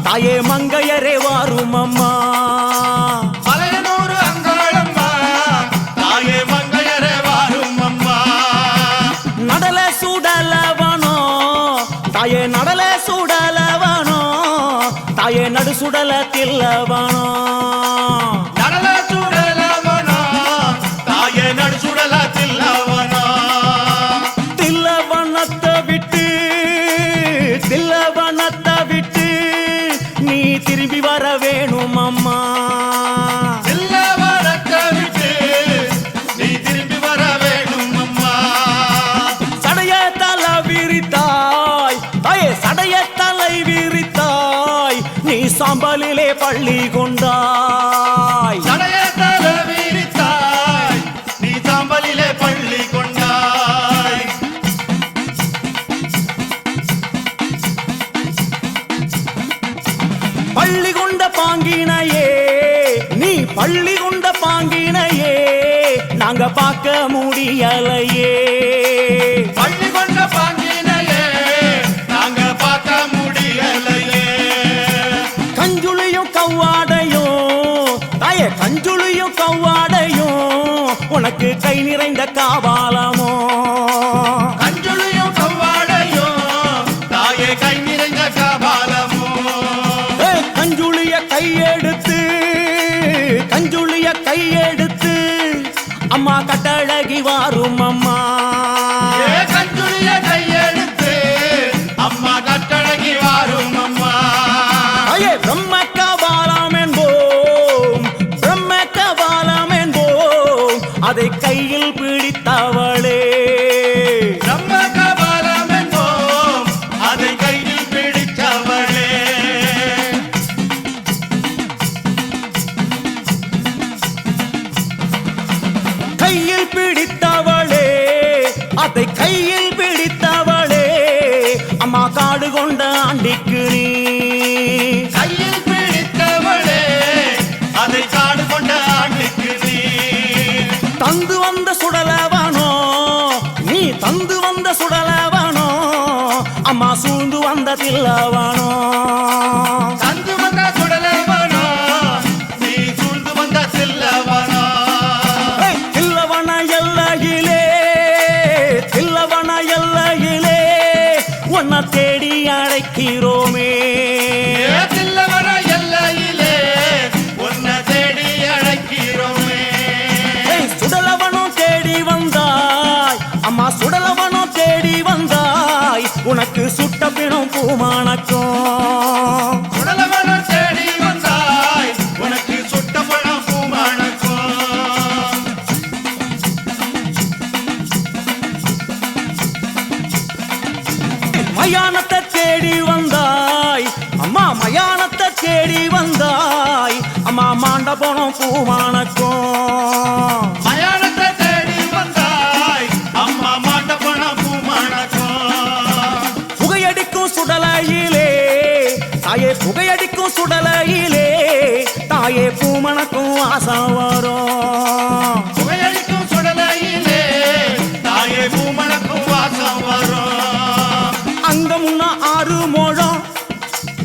தாயே மங்கையரே வாரும் அம்மா மலையனூர் அங்காளம்மா தாயே மங்கையரே வாரும் அம்மா நடல சுடலவனோ தாயே நடல சுடலவனோ தாயே நடு சுடல தில்லவனோ நடல சுடலவனோ தாயே நடு சுடல தில்லவனோ தில்லவனத்தை விட்டு தில்லவனத்தை விட்டு நீ திரும்பி வர வேணும் அம்மா தில்லவனத்தை விட்டு நீ திரும்பி வர வேணும் அம்மா சடைய தலை விரித்தாய் தாயே சடைய தலை விரித்தாய் நீ சாம்பலிலே பள்ளி கொண்டாய் சடைய தலை விரித்தாய் நீ சாம்பலிலே பள்ளி கொண்டாய் பள்ளி கொண்ட பாங்கினையே நீ பள்ளி கொண்ட பாங்கினையே நாங்க பார்க்க முடியலையே பள்ளி கொண்ட பாங்கினையே நாங்க பார்க்க முடியலையே கஞ்சுளியும் கவ்வாடையும் தாயே கஞ்சுளியும் கவ்வாடையும் உனக்கு கை நிறைந்த காவாலமோ கஞ்சுளியும் கவ்வாடையும் தாயே கை நிறைந்த காபாலமோ கஞ்சுளிய கையெடுத்து கஞ்சுளிய கையெடுத்து அம்மா கட்டழகி வாரும் அம்மா கஞ்சுளிய கையெடுத்து அம்மா கட்டழகி வாரும் அம்மா ஐயே பிரம்ம கபாலம் என்போம் பிரம்ம கபாலம் என்போம் அதை கையில் பிடித்தவளே பிரம்ம கபாலம் என்போம் அதை கையில் பிடித்தவளே கையில் பிடித்தவளே அதை கையில் பிடித்தவளே அம்மா காடு கொண்ட ஆண்டிக்கு நீ கையில் பிடித்தவளே அதை காடு கொண்ட ஆண்டுக்கு நீ தந்து வந்த சுடலவனோ நீ தந்து வந்த சுடலவனோ அம்மா சூழ்ந்து வந்த தில்லவனோ தந்து வந்த சுடலவனோ நீ சூழ்ந்து வந்த தில்லவனோ தில்லவன எல்லையிலே தில்லவன எல்லையிலே உன்னை தேடி அழைக்கிறோமே தில்லவன எல்லையிலே உன்னை தேடி அழைக்கிறோமே சுடலவனும் தேடி வந்தாய் அம்மா சுடலவனும் தேடி வந்தாய் உனக்கு சுட்ட பிணம் பூமானக்கும் சுடலவன தேடி வந்தாய் உனக்கு சுட்ட பழம் பூமானக்கும் மயானத்தை தேடி வந்தாய் அம்மா மயானத்தை தேடி வந்தாய் அம்மா மாண்ட போனோம் பூமானக்கும் மயானத்தை தேடி வந்தாய் அம்மா மாட்ட பணம் பூமானக்கும் புகையடிக்கும் சுடலையிலே தாயே புகையடிக்கும் சுடலையிலே தாயே பூமணக்கும் ஆசம் வரும் புகையடிக்கும் சுடலையிலே தாயே பூமணக்கும் வாசம் வரும் அங்க முன்ன 6 முழம்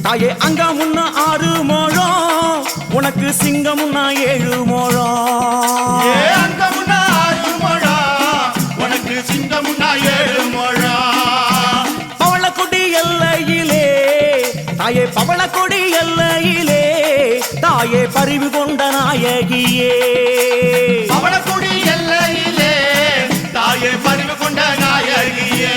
தாயே அங்க முன்ன 6 முழம் உனக்கு சிங்கம் முன்ன 7 முழம் அங்க முன்னா 6 முழம் உனக்கு சிங்கம் முன்னா 7 முழம் பவளக்கொடி எல்லையிலே தாயே பவளக்கொடி எல்லையிலே தாயே பரிவு கொண்ட நாயகியே பவளக்குடி எல்லையிலே தாயே பரிவு கொண்ட நாயகியே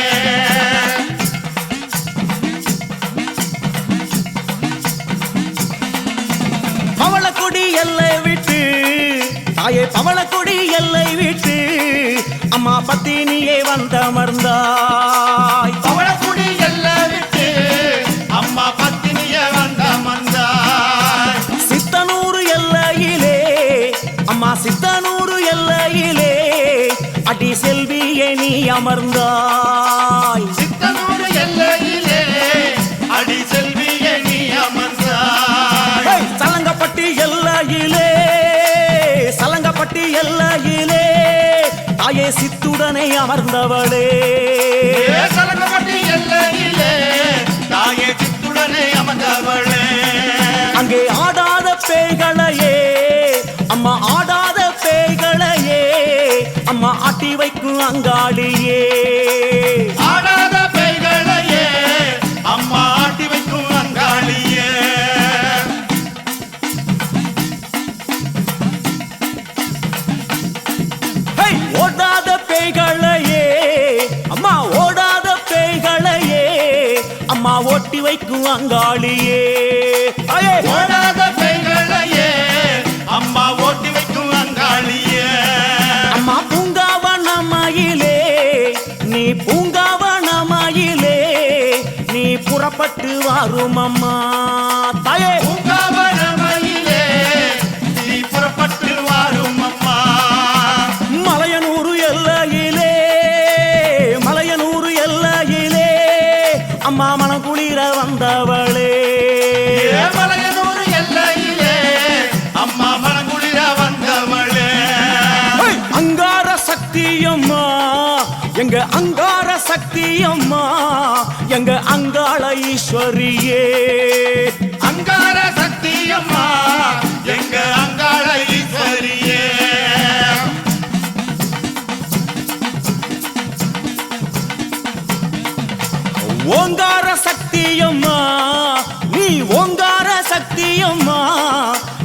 பவளக்கொடி எல்லை விட்டு தாயே பவளக்கொடி எல்லை விட்டு அம்மா பத்தினியே வந்தமர்ந்தாய் பவளக்குடி எல்லை விட்டு அம்மா பத்தினிய வந்தமர்ந்தாய் சித்தனூர் எல்லையிலே அம்மா சித்தனூர் எல்லையிலே அடி செல்வியே நீ அமர்ந்தாய் சித்தனூர் எல்லையிலே அடி செல்வியே நீ அமர்ந்தாய் சலங்கப்பட்டி எல்லையிலே சலங்கப்பட்டி எல்லையிலே தாயே சித்துடனே அமர்ந்தவளே சலங்கப்பட்டி எல்லையிலே தாயே சித்துடனே அமர்ந்தவளே அங்காளியே. ஆடாத பேய்களையே அம்மா ஆட்டி வைக்கும் அங்காளியே. ஓடாத பேய்களையே அம்மா, ஓடாத பேய்களையே அம்மா ஓட்டி வைக்கும் அங்காளியே. ஓடாத பேய்களையே அம்மா ஓட்டி வைக்கும் அங்காளியே. அம்மா பூங்காவனமயிலே, நீ பூங்காவனமயிலே நீ புறப்பட்டு வாரும் அம்மா தாயே. பூங்காவனமயிலே நீ புறப்பட்டு வாரும் அம்மா. மலையனூர் எல்லையிலே, மலையனூர் எல்லையிலே அம்மா மனக்குளிர வந்தவளே. மலையனூர் எல்லையிலே அம்மா மனக்குளிர வந்தவளே. அங்கார சக்தியம்மா, எங்க அங்கார சக்தியம்மா, எங்க அங்காள ஈஸ்வரியே. அங்கார சக்தியம்மா எங்க அங்காள ஈஸ்வரியே. ஓங்கார சக்தியம்மா, நீ ஓங்கார சக்தியம்மா,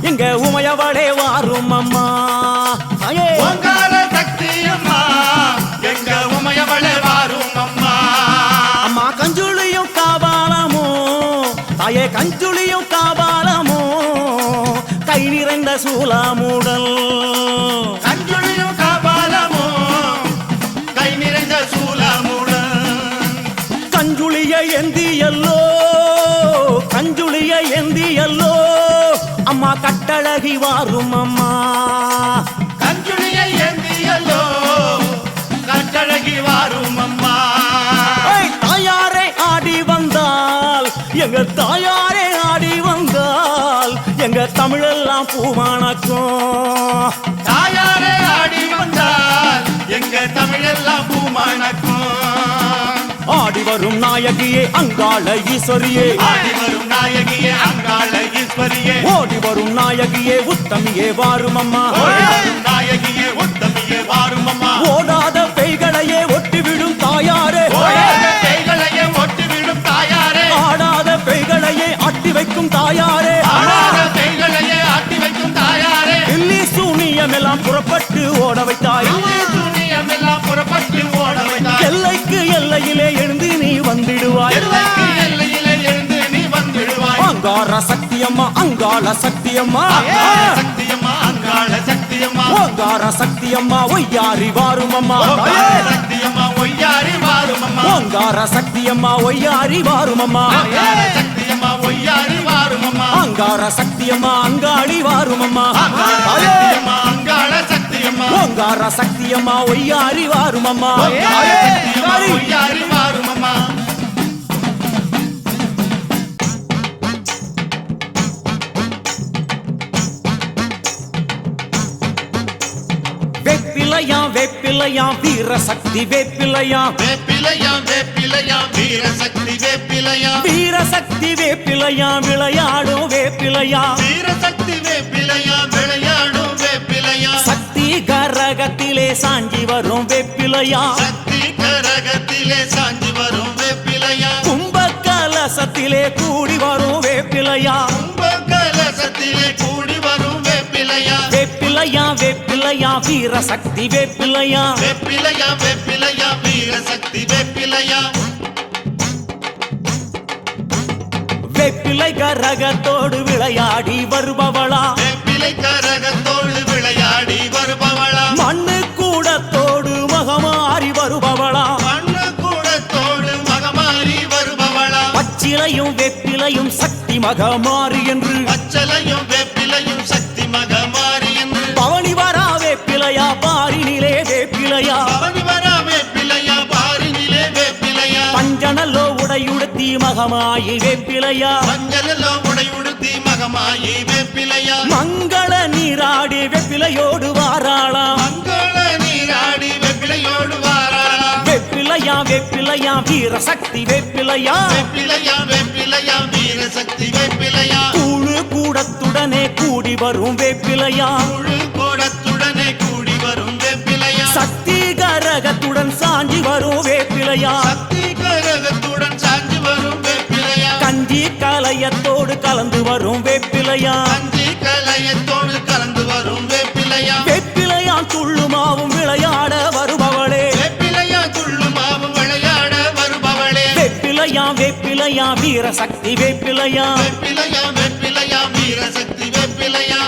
எங்க உமையவளே வாரும் அம்மா. ஓங்கார சக்தியம்மா எங்க உமையவளே வாரும் அம்மா. அம்மா கஞ்சுளியும் காபாலமோ தாயே, கஞ்சுளியும் காபாலமோ கை நிறைந்த சூலாமுடல். கஞ்சுளியும் காபாலமோ கை நிறைந்த சூலமுடன். கஞ்சுளிய எந்தியல்லோ, கஞ்சுளிய எந்தியல்லோ அம்மா கட்டழகி வாரும் அம்மா. கஞ்சுளியை ஏந்தியல்லோ கட்டழகி வாரும் அம்மா. தாயாரே ஆடி வந்தால், எங்க தாயாரே ஆடி வந்தால் எங்க தமிழெல்லாம் பூமானக்கும். தாயாரே ஆடி வந்தால் எங்க தமிழெல்லாம் பூமணக்கும். ஆடி வரும் நாயகியே அங்காள ஈஸ்வரியே, ஆடி வரும் நாயகியே அங்காள ஈஸ்வரியே. ஓடி வரும் நாயகியே உத்தமியே வாரும் அம்மா. ஓடி வரும் நாயகியே உத்தமியே வாரும் அம்மா. ஓடாத பேய்களையே ஒட்டிவிடும் தாயாரே, ஓடாத பேய்களையே ஒட்டிவிடும் தாயாரே. ஆடாத பேய்களையே ஆட்டி வைக்கும் தாயாரே. ஆடாத பேய்களையே ஆட்டி வைக்கும் தாயாரே. தில்லி சூனியம் எல்லாம் புறப்பட்டு ஓட வைத்தாய். சூனியமெல்லாம் புறப்பட்டு ஓட வைத்தாய். எல்லைக்கு எல்லையிலே எழுந்து நீ வந்திடுவாய். எல்லைக்கு எல்லையிலே எழுந்து நீ வந்திடுவாய். அங்கார சக்தியம்மா, அங்காள சக்தியம்மா, அங்காள சக்தியம்மா அங்காள சக்தியம்மா. ஓங்கார சக்தியம்மா ஒய்யாரி வாரும் அம்மா. அங்காள சக்தியம்மா ஒய்யாரி வாரும் அம்மா. ஓங்கார சக்தியம்மா ஒய்யாரி வாரும் அம்மா. அங்காள சக்தியம்மா ஒய்யாரி வாரும் அம்மா. அங்கார சக்தியம்மா அங்காளி வாரும் அம்மா. அங்காள சக்தியம்மா அங்காள சக்தியம்மா. ஓங்கார சக்தியம்மா ஒய்யாரி வாரும் அம்மா. அங்காள சக்தியம்மா ஒய்யாரி வாரும் அம்மா. வேப்பிலையா வேப்பிலையா வீர சக்தி வேப்பிலையா, வேப்பிலையா வேப்பிலையா வீர சக்தி வேப்பிலையா. வீர சக்தி வேப்பிலையா விளையாடும் வேப்பிலையா. வீர சக்தி வேப்பிலையா விளையாடும் வேப்பிலையா. சக்தி கரகத்திலே சாஞ்சி வரும் வேப்பிலையா. சக்தி கரகத்திலே சாஞ்சி வரும் வேப்பிலையா. கும்ப கலசத்திலே கூடி வரும் வேப்பிலையா. கும்ப கலசத்திலே கூடி வரும் வேப்பிலையா. வேப்பிலையா வேப்பிலையா வீர சக்தி வேப்பிலையா. வேப்பிலையா வேப்பிலையா வீர சக்தி வேப்பிலையா. வேப்பிலை கரகத்தோடு விளையாடி வருபவளா. வேப்பிலை கரகத்தோடு விளையாடி வருபவளா. மண்ணு கூடத்தோடு மகமாறி வருபவளா. மண்ணு கூடத்தோடு மகமாறி வருபவளா. பச்சிலையும் வேப்பிலையும் சக்தி மகமாறி என்று, பச்சலையும் வேப்பிலையும் சக்தி மகமாறி என்று. பவனி வரா வேப்பிலையா பாரினிலே வேப்பிலையா. பவனி வரா வேப்பிலையா பாரினிலே வேப்பிலையா. பஞ்சனல்லோ உடையுடுத்தி மகமாயி வேப்பிலையா. மஞ்சளோ உடை உடுத்தி மகமாயி வேப்பிலையா. மங்கள நீராடி வேப்பிலையோடு வாராளா. மங்கள நீராடி வேப்பிலையோடு வாராளா. வேப்பிலையா வேப்பிலையா வீர சக்தி வேப்பிலையா. வேப்பிலையா வேப்பிலையா வீர சக்தி வேப்பிலையா. கூழு கூடத்துடனே கூடி வரும் வேப்பிலையா. முழு கோடத்துடனே கூடி வரும் வேப்பிலையா. சக்தி கரகத்துடன் சாஞ்சி வரும் வேப்பிலையா சக்தி கரகத்துடன் சாஞ்சி வரும் வேப்பிலையா கஞ்சி கலையத்தோடு கலந்து வரும் வேப்பிலையா கஞ்சி கலையத்தோடு கலந்து வரும் வேப்பிலையா வேப்பிலையா துள்ளுமாவும் விளையாட வருபவளே வேப்பிலையா துள்ளுமாவும் விளையாட வருபவளே வேப்பிலையா வேப்பிலையா வீரசக்தி வேப்பிலையா வேப்பிலையா வேப்பிலையா வீரசக்தி வேப்பிலையா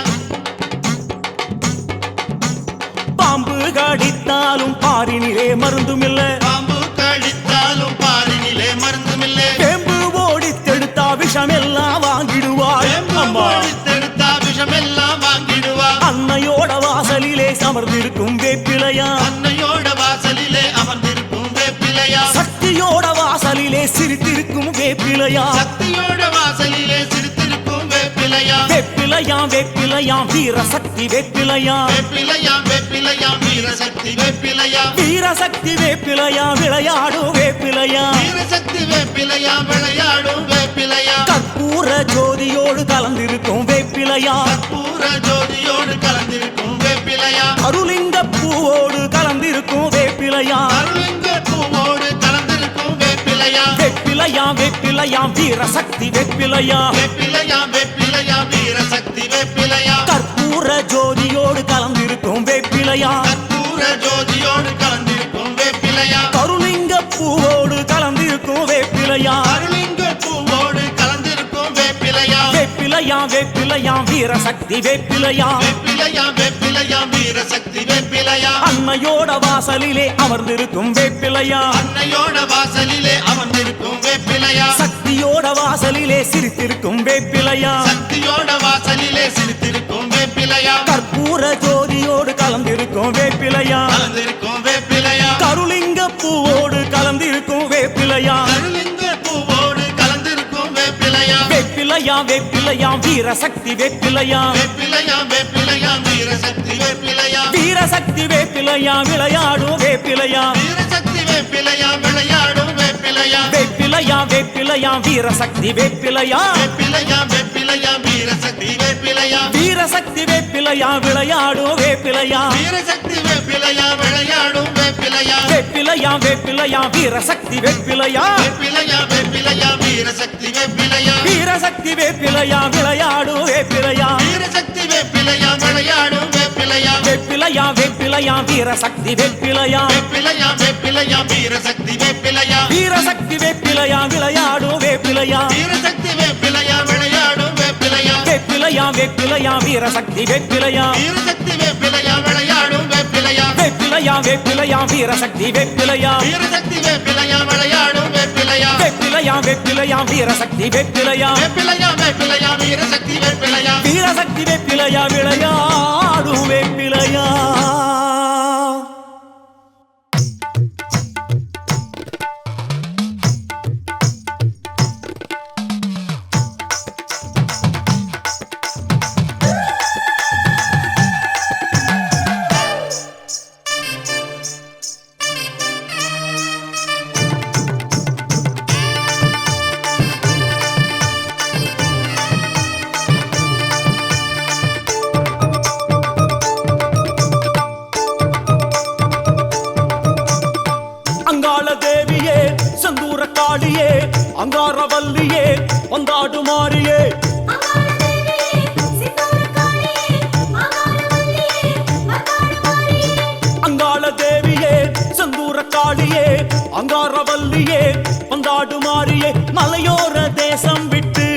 பாம்பு கடித்தாலும் பாரினிலே மருந்துமில்ல பாம்பு கடித்தாலும் பாரினிலே மருந்துமில்லை வேம்பு ஓடித்தெடுத்தா விஷமெல்லாம் வாங்கிடுவாள் அம்மா தெடுத்தா விஷமெல்லாம் வாங்கிடுவா அன்னையோட வாசலிலே அமர்ந்திருக்கும் வேப்பிலையா அன்னையோட வாசலிலே அமர்ந்திருக்கும் வேப்பிலையா சக்தியோட வாசலிலே சிரித்திருக்கும் வேப்பிலையா சக்தியோட வாசலிலே சிரித்திருக்கும் வேப்பிலையா வேப்பிலையா வேப்பிலையா வீரசக்தி வேப்பிலையா வேப்பிலையா வேப்பிலையா வீரசக்தி வேப்பிலையா வீரசக்தி வேப்பிலையா விளையாடும் வேப்பிலையா வீரசக்தி வேப்பிலையா விளையாடும் வேப்பிலையா கற்பூர ஜோதியோடு கலந்திருக்கும் வேப்பிலையா கற்பூர ஜோதியோடு கலந்திருக்கும் வேப்பிலையா அருளிங்க பூவோடு கலந்திருக்கும் வேப்பிலையா அருளிங்க பூவோடு கலந்திருக்கும் வேப்பிலையா வேப்பிலையா வேப்பிலையா வீரசக்தி வேப்பிலையா வேப்பிலையா வேப்பிலையா வீரசக்தி வேப்பிலையா கற்பூர ஜோதியோடு கலந்திருக்கும் வேப்பிலையா கற்பூர ஜோதியோடு கலந்திருக்கும் வேப்பிலையா கருளிங்க பூவோடு கலந்திருக்கும் வேப்பிலையா அருளிங்க பூவோடு கலந்திருக்கும் வேப்பிலையா வேப்பிலையா வேப்பிலையா வீரசக்தி வேப்பிலையா வேப்பிலையா வேப்பிலையா வீரசக்தி வேப்பிலையா அன்னையோட வாசலிலே அமர்ந்திருக்கும் வேப்பிலையா அன்னையோட வாசலிலே அமர்ந்திருக்கும் வேப்பிலையா சக்தியோட வாசலிலே சிரித்திருக்கும் வேப்பிலையா சக்தியோட வாசலிலே சிரித்திருக்கும் வேப்பிலையா கற்பூர ஜோதியோடு கலந்திருக்கும் வேப்பிலையா கலந்திருக்கும் வேப்பிலையா கருளிங்க பூவோடு கலந்திருக்கும் வேப்பிலையா அருளிங்க பூவோடு கலந்திருக்கும் வேப்பிலையா வேப்பிலையா வேப்பிலையா வீரசக்தி வேப்பிலையா வேப்பிலையா வேப்பிலையா வீரசக்தி வேப்பிலையா வீரசக்தி வேப்பிலையா விளையாடும் வேப்பிலையா வீரசக்தி வேப்பிலையா விளையாடும் வேப்பிலையா வேப்பிலையா வேப்பிலையா வீரசக்தி வேப்பிலையா வேப்பிலையா வேப்பிலையா வீரசக்தி வேப்பிலையா வீரசக்தி வேப்பிலையா விளையாடும் வேப்பிலையா வீரசக்தி வேப்பிலையா விளையாடும் வேப்பிலையா வேப்பிலையா வேப்பிலையா வீரசக்தி வேப்பிலையா வேப்பிலையா வேப்பிலையா வீரசக்தி வேப்பிலையா வீரசக்தி வேப்பிலையா விளையாடும் வேப்பிலையா வீரசக்தி வேப்பிலையா விளையாடும் வேப்பிலையா வேப்பிலையா வேப்பிலையா வீரசக்தி வேப்பிலையா வேப்பிலையா வேப்பிலையா வீரசக்தி வேப்பிலையா வீரசக்தி வேப்பிலையா விளையாடும் வேப்பிலையா வீரசக்தி வேப்பிலையா விளையாடும் வேப்பிலையா வேப்பிலையா வேப்பிலையா வீரசக்தி வேப்பிலையா வீரசக்தி வேப்பிலையா விளையாடும் வேப்பிலையா வேப்பிலையா வேப்பிலையா வீரசக்தி வேப்பிலையா வீரசக்தி வேப்பிலையா விளையாடும் வேப்பிலையா வேப்பிலையா வேப்பிலையா வீரசக்தி வேப்பிலையா வேப்பிலையா வேப்பிலையா வீரசக்தி வேப்பிலையா வீரசக்தி வேப்பிலையா விளையாடும் வேப்பிலையா தேவியே செந்தூர காளியே அங்காரவல்லியே வந்தாடு மாறியே அங்காள தேவியே செந்தூர காளியே அங்காரவல்லியே வந்தாடு மாறியே மலையோர தேசம் விட்டு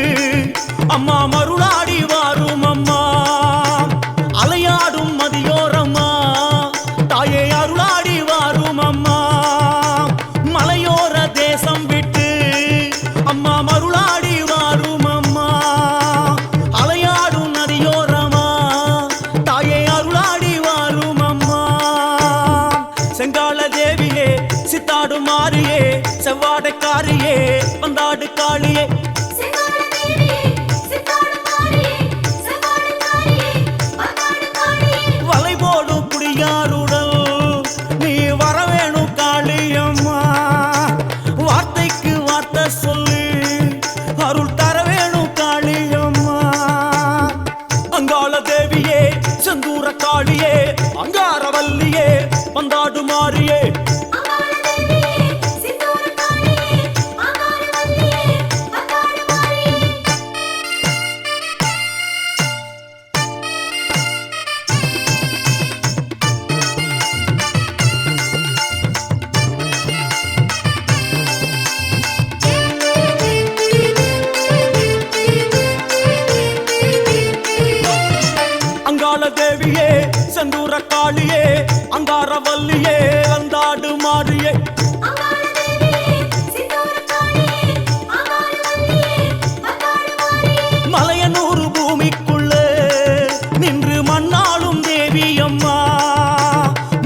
அம்மா மருளாடி வாரும் அம்மா அலையாடும் மதியோரம்மா தாயே அருளாடி வாரும் அம்மா மலையோர தேசம் விட்டு அம்மா மருளாடி வாரும் அம்மா அலையாடும் நதியோரமா தாயே அருளாடி வாரும் அம்மா செங்கால தேவியே சித்தாடு மாறியே செவ்வாடைக்காரியே வந்தாடு காளியே வலை போடும் குடியாருடல் நீ வரவேணும் காளியம்மா வார்த்தைக்கு வார்த்தை சொல்லி அருள் தர வேணும் காளியம்மா அங்காள தேவியே செந்தூர காளியே அங்காரவல்லியே வந்தாடு மாறியே அங்காள அங்காள தேவியே செந்தூர காளியே அங்காரவல்லியே வந்தாடு மாறியே மலையனூர் பூமிக்குள்ளே நின்று மண்ணாளும் தேவி அம்மா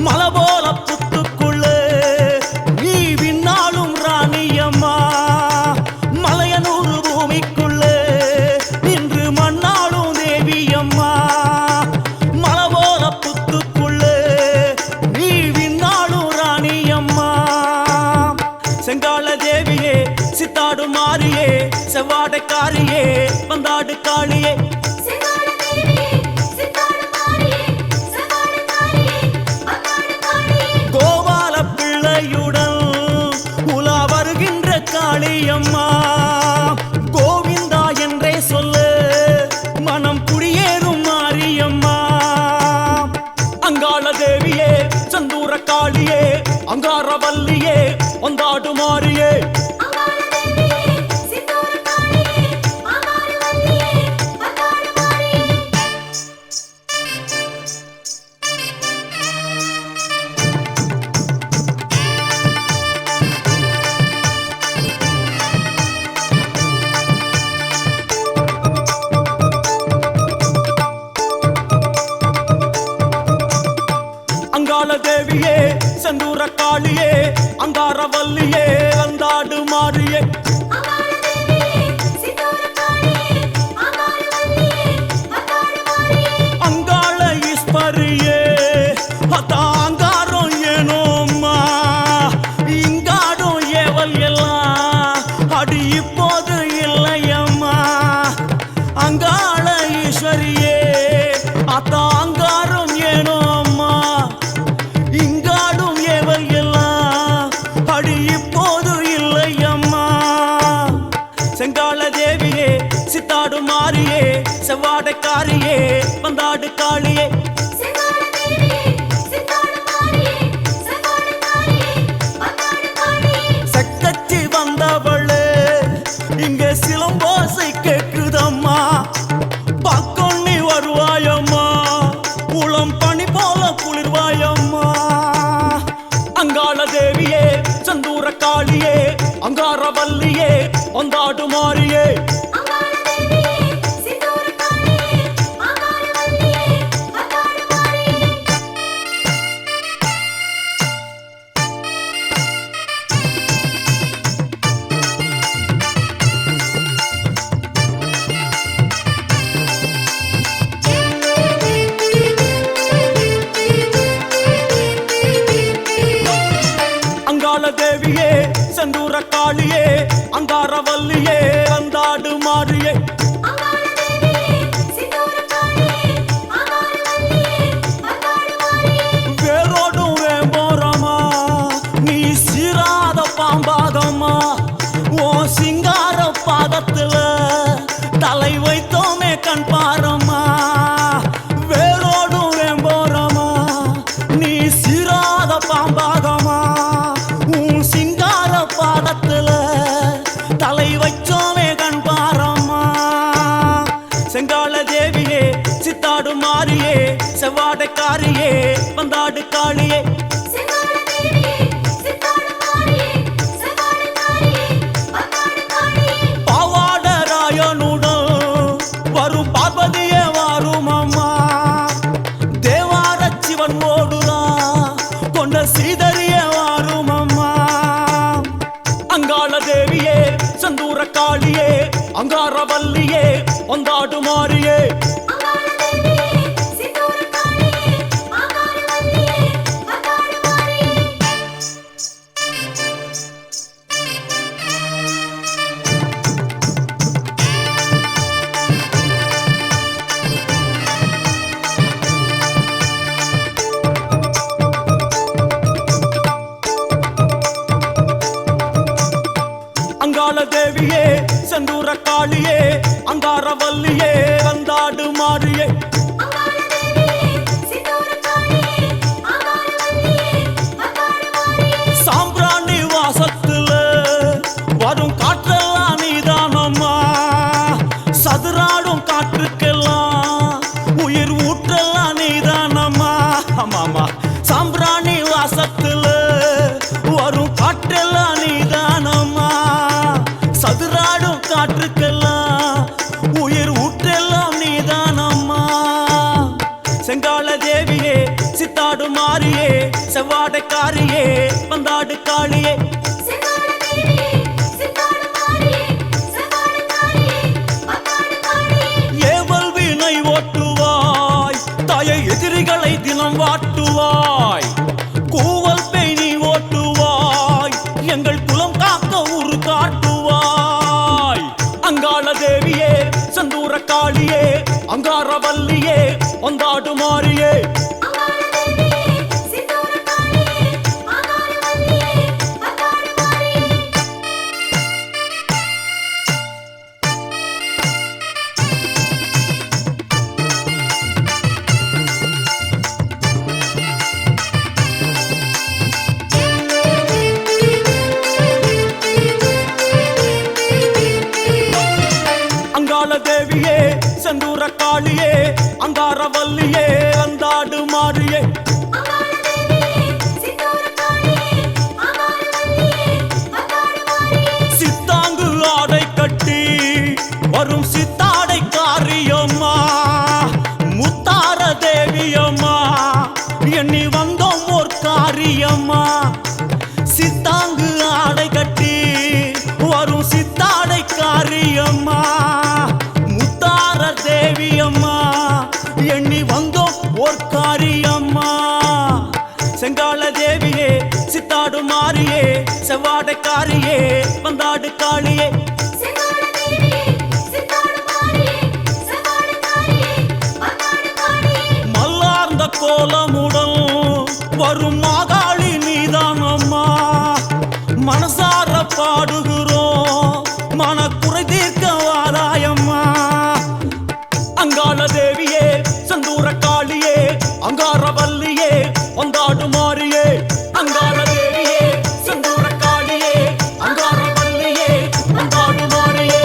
மலை போல புத்துக்குள்ளே நீ விண்ணாளும் ராணி அம்மா மலையனூர் பூமிக்குள்ளே நின்று மண்ணாளும் தேவி அம்மா மலை போல புத்துக்குள்ளே நீ விண்ணாளும் ராணி அம்மா செங்கால தேவியே சித்தாடு மாறியே செவ்வாடைக்காரியே வந்தாடு காளியே கோபால பிள்ளையுடன் உலா வருகின்ற காளியம்மா கோவிந்தா என்றே சொல்லு மனம் குடியேறும் மாரியம்மா அங்காள தேவியே செந்தூர காளியே அங்காரவல்லியே வந்தாடு மாறியே அங்காள தேவியே செந்தூர காளியே அங்காரவல்லியே வந்தாடு மாறியே அங்காள ஈஸ்வரியே அங்காரம் ஏனோம்மா இங்காடும் ஏவல் எல்லாம் அடி இப்போது இல்லையம்மா அங்காள ஈஸ்வரியே அங்காரம் ஏனோம்மா இங்காடும் ஏவல் எல்லாம் அடி இப்போது இல்லையம்மா செங்கால தேவியே சித்தாடு மாறியே செவ்வாடைக்காரியே வந்தாடு காளியே சக்கச்சி வந்தவளே இங்க சிலம்போசை கேட்குதம்மா பக்கொன்னி வருவாயம்மா உளம் பனி போல குளிர்வாயம்மா அங்காள தேவியே செந்தூர காளியே அங்காரவல்லியே வந்தாடு மாறியே அங்காள தேவியே செந்தூர காளியே அங்காரவல்லியே வந்தாடு மாறியே வேரோடும் வேம்போரமா நீ சீராத பாம்பாதம்மா ஓ சிங்கார பாதத்துல தலை வைத்தோமே கண் பாரம்மா வேரோடும் வேம்போரமா நீ சீராத பாம்பாதம்மா சிங்கார பாதத்துல தலை வச்சோமே கண் பாரம்மா செங்கால தேவியே சித்தாடு மாறியே செவ்வாடைக்காரியே வந்தாடு காளியே பாவாடராயனுடன் வரும் பார்வதியே வாரும் அம்மா தேவார சிவன் ஓடுதான் கொண்ட சீதரியே வாரும் அம்மா அங்காள தேவியே செந்தூர காளியே அங்காரவல்லியே வந்தாடு மாறியே அங்காள தேவியே செந்தூர காளியே அங்காரவல்லியே வந்தாடு மாறியே சாம்பிராணி வாசத்துல வரும் காற்றெல்லாம் நீதானம்மா சதுராடும் காற்றுக்கெல்லாம் உயிர் ஊற்றெல்லாம் உயிர் ஊற்றெல்லாம் நீதான் அம்மா. செங்கால தேவியே சித்தாடு மாறியே செவ்வாடைக்காரியே வந்தாடு காளியே ஏவல் வீணை ஓட்டுவாய் தாயை எதிரிகளை தினம் வாட்டுவாய். கூவல் பேணி ஓட்டுவாய் எங்கள் குலம் காக்க உரு காட்டுவாய். அங்காள தேவியே செந்தூர காளியே அங்காரவல்லியே வந்தாடு மாறியே தேவியே செந்தூர காளியே அங்காரவல்லியே வந்தாடு மாறியே சித்தாங்கு ஆடை கட்டி வரும் சித்தாடை காரியம்மா முத்தார தேவியம்மா எண்ணி வந்தோம் ஓர் காரியம்மா. சித்தாங்கு ஆடை கட்டி வரும் சித்தாடை காரியம்மா தேவியம்மா எண்ணி வந்தோம் ஓர் காரியம்மா. செங்கால தேவியே சித்தாடு மாறியே செவ்வாடைக்காரியே வந்தாடு காளியே மல்லார்ந்த கோலமுடன் வரும் மாகாளி நீதான் அம்மா. மனசார பாடுகிறோம் மனக்குறை தீர்க்க வாராயம்மா. அங்காள தேவியே செந்தூர காளியே அங்காரவல்லியே வந்தாடு மாறியே அங்காள தேவியே செந்தூர காளியே அங்காரவல்லியே வந்தாடு மாறியே.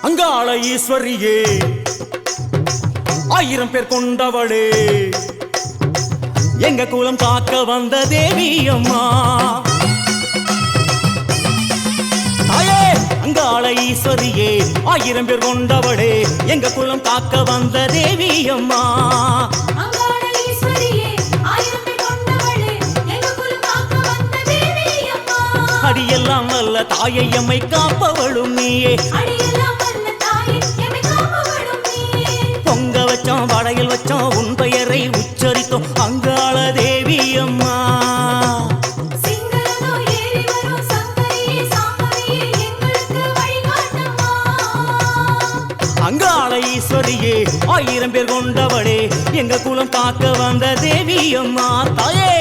அங்காள ஈஸ்வரியே 1000 பேர் கொண்டவளே எங்க குலம் காக்க வந்த தேவி அம்மா. தாயே அங்காள ஈஸ்வரியே 1000 பேர் கொண்டவளே எங்க குலம் காக்க வந்த தேவி அம்மா. அடியெல்லாம் நல்ல தாயை எம்மை காப்பவளும் நீயே. பொங்க வச்சோம் வடையில் வச்சோம் உன் பெயரை உச்சரித்தோம் அங்காள தேவி அம்மா. அங்காள ஈஸ்வரியே 1000 பேர் கொண்டவளே எங்க குலம் காக்க வந்த தேவி அம்மா. தாயே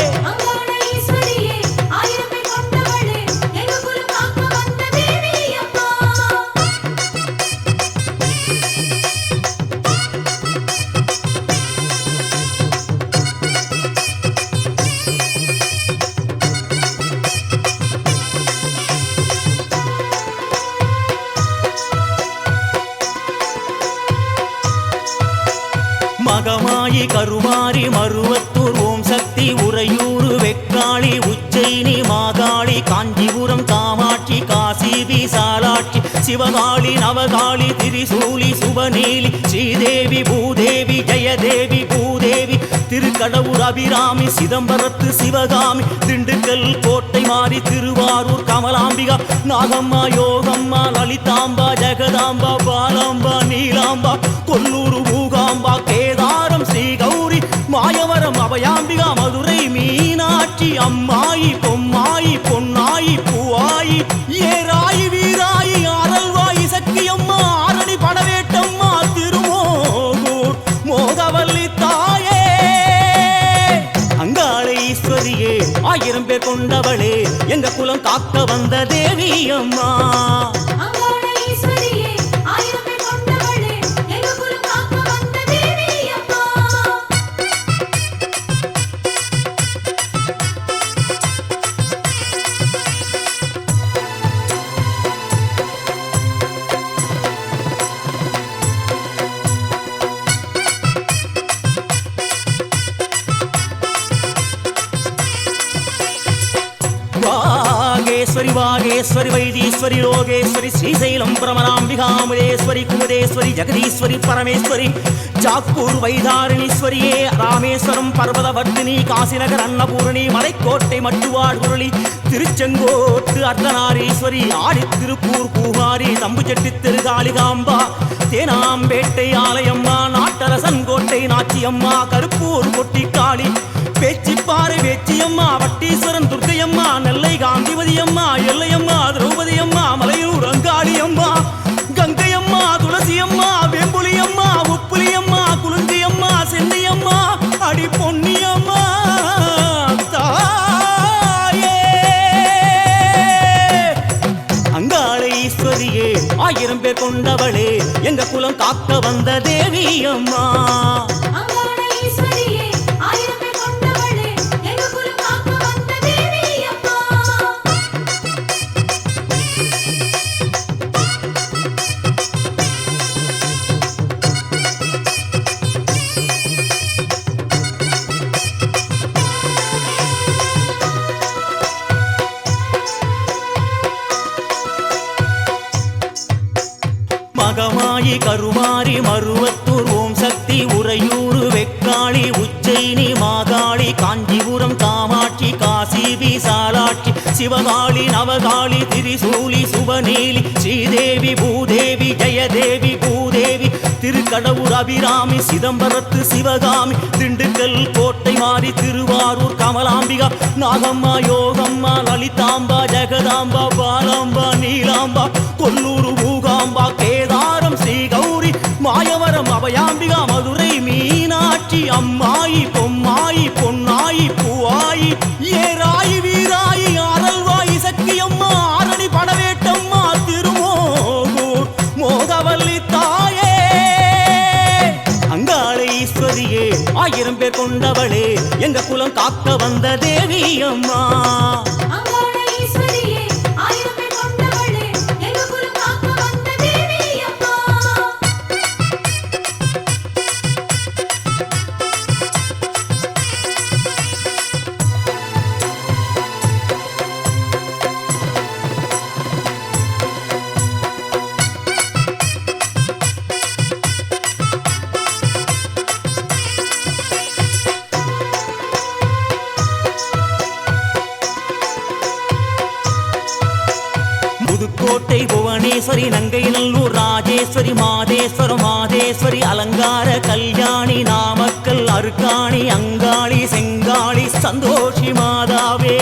மகமாயி கருமாரி மருவத்தூர் ஓம் சக்தி உறையூர் வெக்காளி உச்சைனி மாகாளி காஞ்சிபுரம் காமாட்சி காசி விசாலாட்சி சிவகாளி நவகாளி திரிசூலி சுபநீலி ஸ்ரீதேவி பூதேவி ஜெயதேவி பூதேவி திருக்கடவுர் அபிராமி சிதம்பரத்து சிவகாமி திண்டுக்கல் கோட்டை மாறி திருவாரூர் கமலாம்பிகா நாகம்மா யோகம்மா லலிதாம்பா ஜெகதாம்பா பாலாம்பா நீலாம்பா கொல்லூர் மூகாம்பா கேதாரம் ஸ்ரீ கௌரி மாயவரம் அபயாம்பிகா மதுரை மீனாட்சி அம்மாயி பொம்மாயி பொன்னாயி பூவாயி ஏராயி வீராயி ஆரல்வாயி சக்கியம்மா ஆரணி படவேட்டம்மா திருமோகூர் மோகவல்லி தாயே. அங்காள ஈஸ்வரியே 1000 பேர் கொண்டவளே எங்க குலம் காக்க வந்த தேவி அம்மா. அங்காள ஈஸ்வரியே 1000 பேர் கொண்டவளே எங்க குலம் காக்க வந்த மகேஸ்வரி வாகேஸ்வரி வைத்தீஸ்வரி லோகேஸ்வரி ஸ்ரீசைலம் பிரமராம்பிகாமுதேஸ்வரி குமுதேஸ்வரி ஜெகதீஸ்வரி பரமேஸ்வரி ஜாக்கூர் வைதாரணீஸ்வரியே ராமேஸ்வரம் பர்வதவர்த்தினி காசிநகர் அன்னபூரணி மலைக்கோட்டை மட்டுவாள் குரளி திருச்செங்கோட்டு அர்த்தநாரீஸ்வரி ஆடி திருப்பூர் பூகாரி தம்புச்செட்டி திருகாளிகாம்பா தேனாம்பேட்டை ஆலயம்மா நாட்டரசன் கோட்டை நாச்சியம்மா கருப்பூர் கொட்டிக்காளி பேச்சிப்பாறை வேச்சியம்மா வட்டீஸ்வரன் துர்க்கையம்மா நெல்லை காந்திமதியம்மா எல்லையம்மா திரௌபதியம்மா மலையூர் அங்காளியம்மா கங்கையம்மா துளசியம்மா வேம்புலியம்மா உப்புலியம்மா குலுந்தியம்மா சென்னியம்மா அடி பொன்னியம்மா தாயே அங்காளை ஈஸ்வரியே 1000 பேர் கொண்டவளே எங்க குலம் காக்க வந்த தேவி அம்மா மகமாயி கருமாரி மருவத்தூர் ஓம் சக்தி உறையூர் வெக்காளி உச்சைனி மாகாளி காஞ்சிபுரம் காமாட்சி காசி விசாலாட்சி சிவகாளி நவகாளி திரிசூலி சுபநீலி ஸ்ரீதேவி பூதேவி ஜெயதேவி பூதேவி திருக்கடவுர் அபிராமி சிதம்பரத்து சிவகாமி திண்டுக்கல் கோட்டை மாறி திருவாரூர் கமலாம்பிகா நாகம்மா யோகம்மா லலிதாம்பா ஜெகதாம்பா பாலாம்பா நீலாம்பா கொல்லூர் மூகாம்பா கேதாரம் ஸ்ரீ கௌரி மாயவரம் அபயாம்பிகா மதுரை மீனாட்சி அம்மாயி பொம்மாயி பொன்னாயி பூவாயி ஏராயி வீராயி ஆரல்வாயி சக்கியம்மா ஆரணி படவேட்டம்மா திருமோகூர் மோகவல்லி தாயே அங்காளை ஈஸ்வரியே 1000 பேர் கொண்டவளே எங்க குலம் காக்க வந்த தேவி அம்மா புதுக்கோட்டை புவனேஸ்வரி நங்கை நல்லூர் ராஜேஸ்வரி மாதேஸ்வரம் மாதேஸ்வரி அலங்கார கல்யாணி நாமக்கல் அருக்காணி அங்காளி செங்காளி சந்தோஷி மாதாவே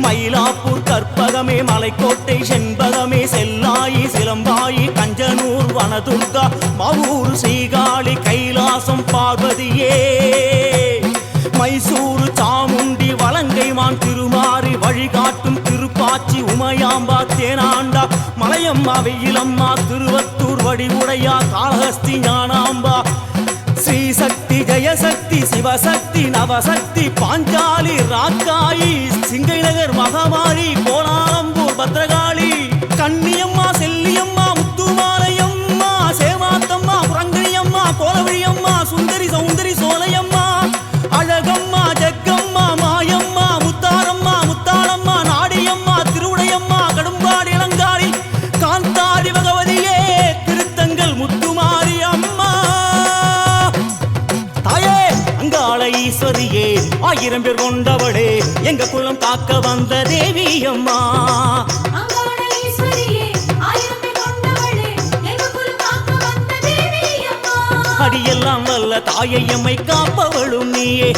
மயிலாப்பூர் கற்பகமே மலைக்கோட்டை செண்பகமே செல்லாயி சிலம்பாயி கஞ்சனூர் வனதுர்கா மவூர் ஸ்ரீகாளி கைலாசம் பார்வதியே மைசூரு சாமுண்டி வலங்கைமான் திருமாறி வழிகாட்டும் திருப்பாச்சி உமையாம்பா தேனாண்டா மலையம்மா வெயிலம்மா திருவத்தூர் வடிவுடையா காளஹஸ்தி ஞானாம்பா ஸ்ரீசக்தி ஜெயசக்தி சிவசக்தி நவசக்தி பாஞ்சாலி ராக்காயி சிங்கை நகர் மகாமாரி கோலாலம்பூர் பத்ரகாளி கன்னியம்மா செல்லியம்மா முத்துமாலையம்மா சேவாத்தம்மா புரங்கணியம்மா கோலவழியம்மா சுந்தரி சௌந்தரி சோலையம்மா அழகம்மா ஜக்கம்மா மாயம்மா முத்தாரம்மா முத்தாளம்மா நாடியம்மா திருவுடையம்மா கடும்பாடி இளங்காடி காந்தாடி பகவதியே திருத்தங்கல் முத்துமாரி அம்மா தாயே அங்காளை ஈஸ்வரியே 1000 பேர் கொண்டவளே எங்க குலம் காக்க வந்த தேவி அம்மா அடியெல்லாம் வல்ல தாயை எம்மை காப்பவளும் நீயே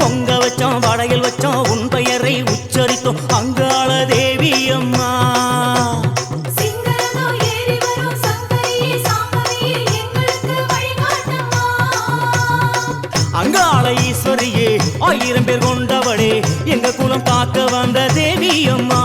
பொங்க வச்சோம் வடையில் வச்சோம் உன் பெயரை உச்சரித்தோம் அங்காள தேவி அம்மா அங்காள ஈஸ்வரியே 1000 பேர் கொண்டவளே எங்க குலம் காக்க வந்த தேவி அம்மா